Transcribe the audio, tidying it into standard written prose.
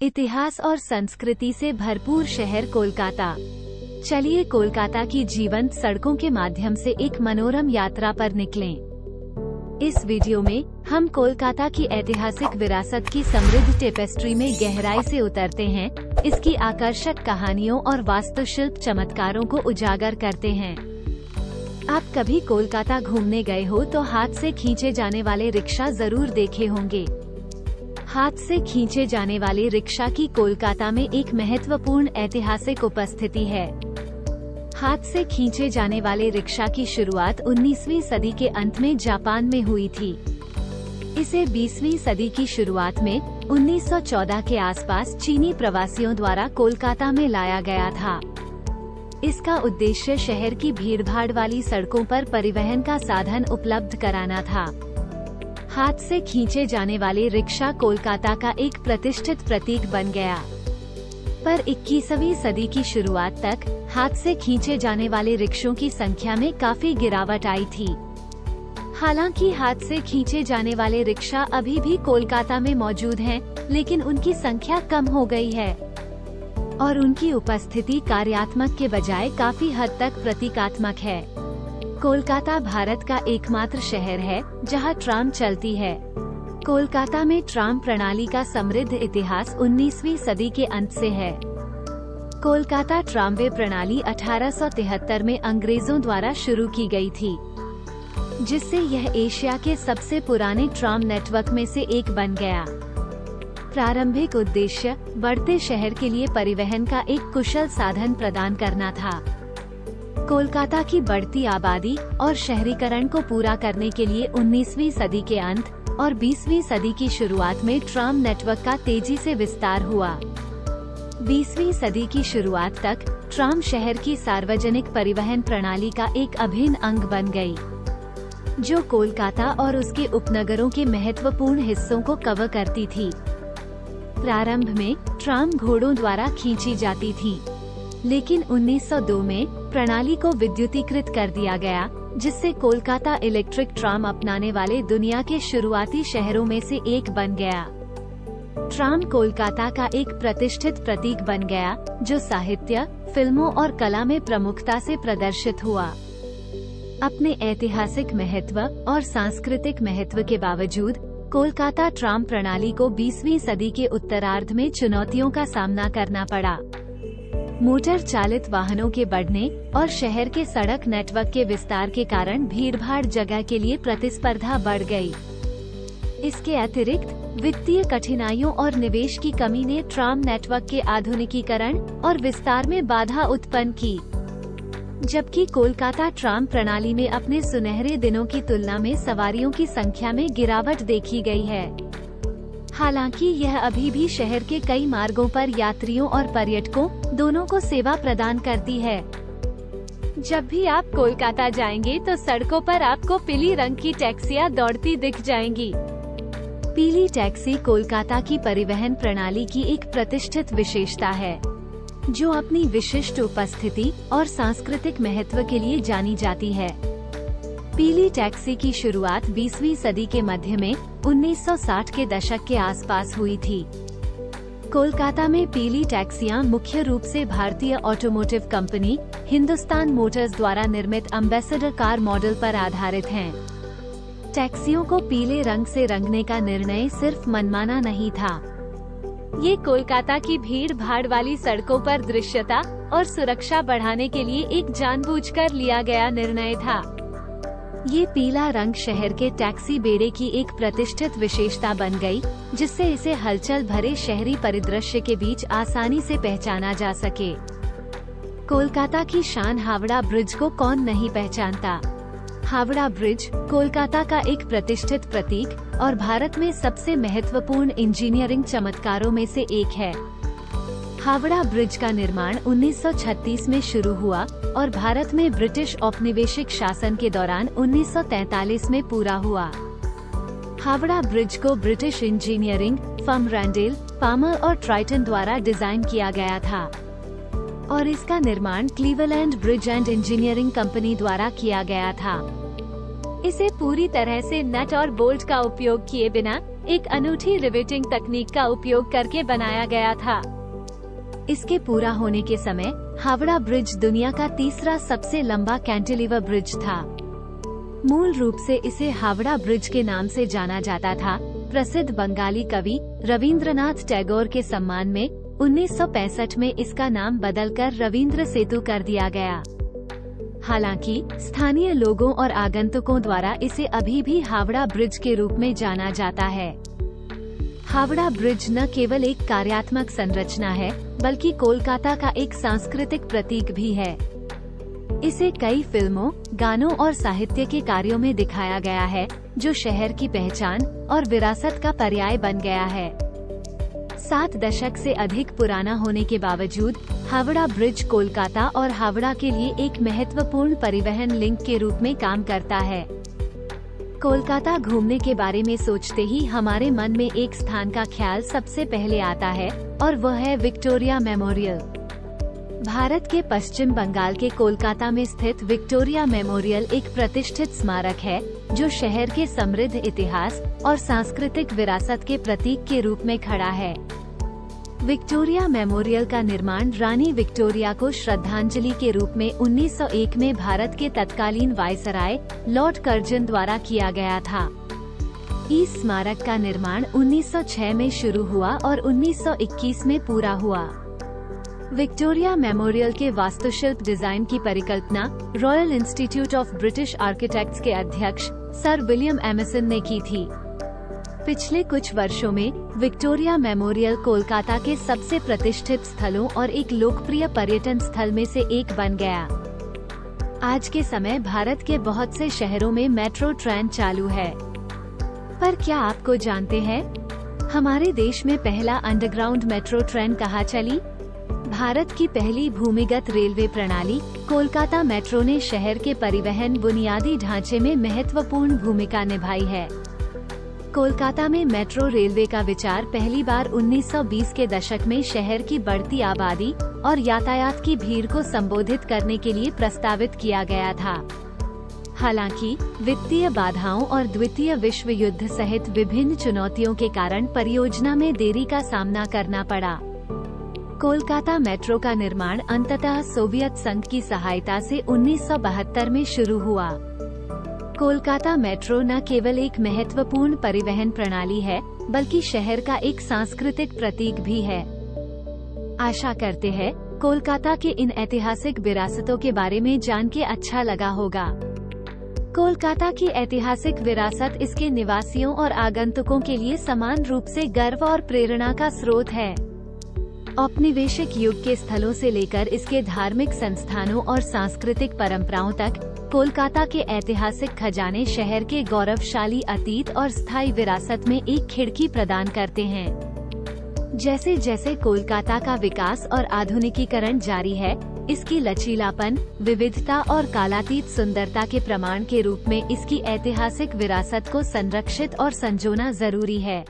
इतिहास और संस्कृति से भरपूर शहर कोलकाता। चलिए कोलकाता की जीवंत सड़कों के माध्यम से एक मनोरम यात्रा पर निकलें। इस वीडियो में हम कोलकाता की ऐतिहासिक विरासत की समृद्ध टेपेस्ट्री में गहराई से उतरते हैं, इसकी आकर्षक कहानियों और वास्तुशिल्प चमत्कारों को उजागर करते हैं। आप कभी कोलकाता घूमने गए हो तो हाथ से खींचे जाने वाले रिक्शा जरूर देखे होंगे। हाथ से खींचे जाने वाले रिक्शा की कोलकाता में एक महत्वपूर्ण ऐतिहासिक उपस्थिति है। हाथ से खींचे जाने वाले रिक्शा की शुरुआत 19वीं सदी के अंत में जापान में हुई थी। इसे 20वीं सदी की शुरुआत में 1914 के आसपास चीनी प्रवासियों द्वारा कोलकाता में लाया गया था। इसका उद्देश्य शहर की भीड़भाड़ वाली सड़कों पर परिवहन का साधन उपलब्ध कराना था। हाथ से खींचे जाने वाले रिक्शा कोलकाता का एक प्रतिष्ठित प्रतीक बन गया। पर 21वीं सदी की शुरुआत तक हाथ से खींचे जाने वाले रिक्शों की संख्या में काफी गिरावट आई थी। हालांकि हाथ से खींचे जाने वाले रिक्शा अभी भी कोलकाता में मौजूद हैं, लेकिन उनकी संख्या कम हो गई है और उनकी उपस्थिति कार्यात्मक के बजाय काफी हद तक प्रतीकात्मक है। कोलकाता भारत का एकमात्र शहर है जहां ट्राम चलती है। कोलकाता में ट्राम प्रणाली का समृद्ध इतिहास 19वीं सदी के अंत से है। कोलकाता ट्रामवे प्रणाली 1873 में अंग्रेजों द्वारा शुरू की गई थी, जिससे यह एशिया के सबसे पुराने ट्राम नेटवर्क में से एक बन गया। प्रारंभिक उद्देश्य बढ़ते शहर के लिए परिवहन का एक कुशल साधन प्रदान करना था। कोलकाता की बढ़ती आबादी और शहरीकरण को पूरा करने के लिए 19वीं सदी के अंत और 20वीं सदी की शुरुआत में ट्राम नेटवर्क का तेजी से विस्तार हुआ। 20वीं सदी की शुरुआत तक ट्राम शहर की सार्वजनिक परिवहन प्रणाली का एक अभिन्न अंग बन गई, जो कोलकाता और उसके उपनगरों के महत्वपूर्ण हिस्सों को कवर करती थी। प्रारंभ में ट्राम घोड़ों द्वारा खींची जाती थी, लेकिन 1902 में प्रणाली को विद्युतीकृत कर दिया गया, जिससे कोलकाता इलेक्ट्रिक ट्राम अपनाने वाले दुनिया के शुरुआती शहरों में से एक बन गया। ट्राम कोलकाता का एक प्रतिष्ठित प्रतीक बन गया, जो साहित्य, फिल्मों और कला में प्रमुखता से प्रदर्शित हुआ। अपने ऐतिहासिक महत्व और सांस्कृतिक महत्व के बावजूद कोलकाता ट्राम प्रणाली को 20वीं सदी के उत्तरार्ध में चुनौतियों का सामना करना पड़ा। मोटर चालित वाहनों के बढ़ने और शहर के सड़क नेटवर्क के विस्तार के कारण भीड़भाड़ जगह के लिए प्रतिस्पर्धा बढ़ गई। इसके अतिरिक्त वित्तीय कठिनाइयों और निवेश की कमी ने ट्राम नेटवर्क के आधुनिकीकरण और विस्तार में बाधा उत्पन्न की। जबकि कोलकाता ट्राम प्रणाली में अपने सुनहरे दिनों की तुलना में सवारियों की संख्या में गिरावट देखी गई है। हालांकि यह अभी भी शहर के कई मार्गों पर यात्रियों और पर्यटकों दोनों को सेवा प्रदान करती है। जब भी आप कोलकाता जाएंगे तो सड़कों पर आपको पीली रंग की टैक्सियां दौड़ती दिख जाएंगी। पीली टैक्सी कोलकाता की परिवहन प्रणाली की एक प्रतिष्ठित विशेषता है, जो अपनी विशिष्ट उपस्थिति और सांस्कृतिक महत्व के लिए जानी जाती है। पीली टैक्सी की शुरुआत 20वीं सदी के मध्य में 1960 के दशक के आसपास हुई थी। कोलकाता में पीली टैक्सियां मुख्य रूप से भारतीय ऑटोमोटिव कंपनी हिंदुस्तान मोटर्स द्वारा निर्मित एम्बेसडर कार मॉडल पर आधारित हैं। टैक्सियों को पीले रंग से रंगने का निर्णय सिर्फ मनमाना नहीं था। ये कोलकाता की भीड़ भाड़ वाली सड़कों पर दृश्यता और सुरक्षा बढ़ाने के लिए एक जानबूझकर लिया गया निर्णय था। ये पीला रंग शहर के टैक्सी बेड़े की एक प्रतिष्ठित विशेषता बन गई, जिससे इसे हलचल भरे शहरी परिदृश्य के बीच आसानी से पहचाना जा सके। कोलकाता की शान हावड़ा ब्रिज को कौन नहीं पहचानता। हावड़ा ब्रिज कोलकाता का एक प्रतिष्ठित प्रतीक और भारत में सबसे महत्वपूर्ण इंजीनियरिंग चमत्कारों में से एक है। हावड़ा ब्रिज का निर्माण 1936 में शुरू हुआ और भारत में ब्रिटिश औपनिवेशिक शासन के दौरान 1943 में पूरा हुआ। हावड़ा ब्रिज को ब्रिटिश इंजीनियरिंग फर्म रैंडेल, पामर और ट्राइटन द्वारा डिजाइन किया गया था और इसका निर्माण Cleveland bridge and engineering company द्वारा किया गया था। इसे पूरी तरह से नट और बोल्ट का उपयोग किए बिना एक अनूठी रिवेटिंग तकनीक का उपयोग करके बनाया गया था। इसके पूरा होने के समय हावड़ा ब्रिज दुनिया का तीसरा सबसे लंबा कैंटिलीवर ब्रिज था। मूल रूप से इसे हावड़ा ब्रिज के नाम से जाना जाता था। प्रसिद्ध बंगाली कवि रविंद्रनाथ टैगोर के सम्मान में 1965 में इसका नाम बदलकर रविंद्र सेतु कर दिया गया। हालांकि स्थानीय लोगों और आगंतुकों द्वारा इसे अभी भी हावड़ा ब्रिज के रूप में जाना जाता है। हावड़ा ब्रिज न केवल एक कार्यात्मक संरचना है, बल्कि कोलकाता का एक सांस्कृतिक प्रतीक भी है। इसे कई फिल्मों, गानों और साहित्य के कार्यों में दिखाया गया है, जो शहर की पहचान और विरासत का पर्याय बन गया है। 7 दशक से अधिक पुराना होने के बावजूद हावड़ा ब्रिज कोलकाता और हावड़ा के लिए एक महत्वपूर्ण परिवहन लिंक के रूप में काम करता है। कोलकाता घूमने के बारे में सोचते ही हमारे मन में एक स्थान का ख्याल सबसे पहले आता है, और वह है विक्टोरिया मेमोरियल। भारत के पश्चिम बंगाल के कोलकाता में स्थित विक्टोरिया मेमोरियल एक प्रतिष्ठित स्मारक है, जो शहर के समृद्ध इतिहास और सांस्कृतिक विरासत के प्रतीक के रूप में खड़ा है। विक्टोरिया मेमोरियल का निर्माण रानी विक्टोरिया को श्रद्धांजलि के रूप में 1901 में भारत के तत्कालीन वायसराय लॉर्ड कर्जन द्वारा किया गया था। इस स्मारक का निर्माण 1906 में शुरू हुआ और 1921 में पूरा हुआ। विक्टोरिया मेमोरियल के वास्तुशिल्प डिजाइन की परिकल्पना royal institute of British architects के अध्यक्ष सर विलियम एमर्सन ने की थी। पिछले कुछ वर्षों में विक्टोरिया मेमोरियल कोलकाता के सबसे प्रतिष्ठित स्थलों और एक लोकप्रिय पर्यटन स्थल में से एक बन गया। आज के समय भारत के बहुत से शहरों में मेट्रो ट्रेन चालू है। पर क्या आपको जानते हैं, हमारे देश में पहला अंडरग्राउंड मेट्रो ट्रेन कहाँ चली? भारत की पहली भूमिगत रेलवे प्रणाली कोलकाता मेट्रो ने शहर के परिवहन बुनियादी ढांचे में महत्वपूर्ण भूमिका निभाई है। कोलकाता में मेट्रो रेलवे का विचार पहली बार 1920 के दशक में शहर की बढ़ती आबादी और यातायात की भीड़ को संबोधित करने के लिए प्रस्तावित किया गया था। हालांकि वित्तीय बाधाओं और द्वितीय विश्व युद्ध सहित विभिन्न चुनौतियों के कारण परियोजना में देरी का सामना करना पड़ा। कोलकाता मेट्रो का निर्माण अंततः सोवियत संघ की सहायता से 1972 में शुरू हुआ। कोलकाता मेट्रो न केवल एक महत्वपूर्ण परिवहन प्रणाली है, बल्कि शहर का एक सांस्कृतिक प्रतीक भी है। आशा करते हैं कोलकाता के इन ऐतिहासिक विरासतों के बारे में जान के अच्छा लगा होगा। कोलकाता की ऐतिहासिक विरासत इसके निवासियों और आगंतुकों के लिए समान रूप से गर्व और प्रेरणा का स्रोत है। औपनिवेशिक युग के स्थलों से लेकर इसके धार्मिक संस्थानों और सांस्कृतिक परंपराओं तक, कोलकाता के ऐतिहासिक खजाने शहर के गौरवशाली अतीत और स्थायी विरासत में एक खिड़की प्रदान करते हैं। जैसे जैसे कोलकाता का विकास और आधुनिकीकरण जारी है, इसकी लचीलापन, विविधता और कालातीत सुंदरता के प्रमाण के रूप में इसकी ऐतिहासिक विरासत को संरक्षित और संजोना जरूरी है।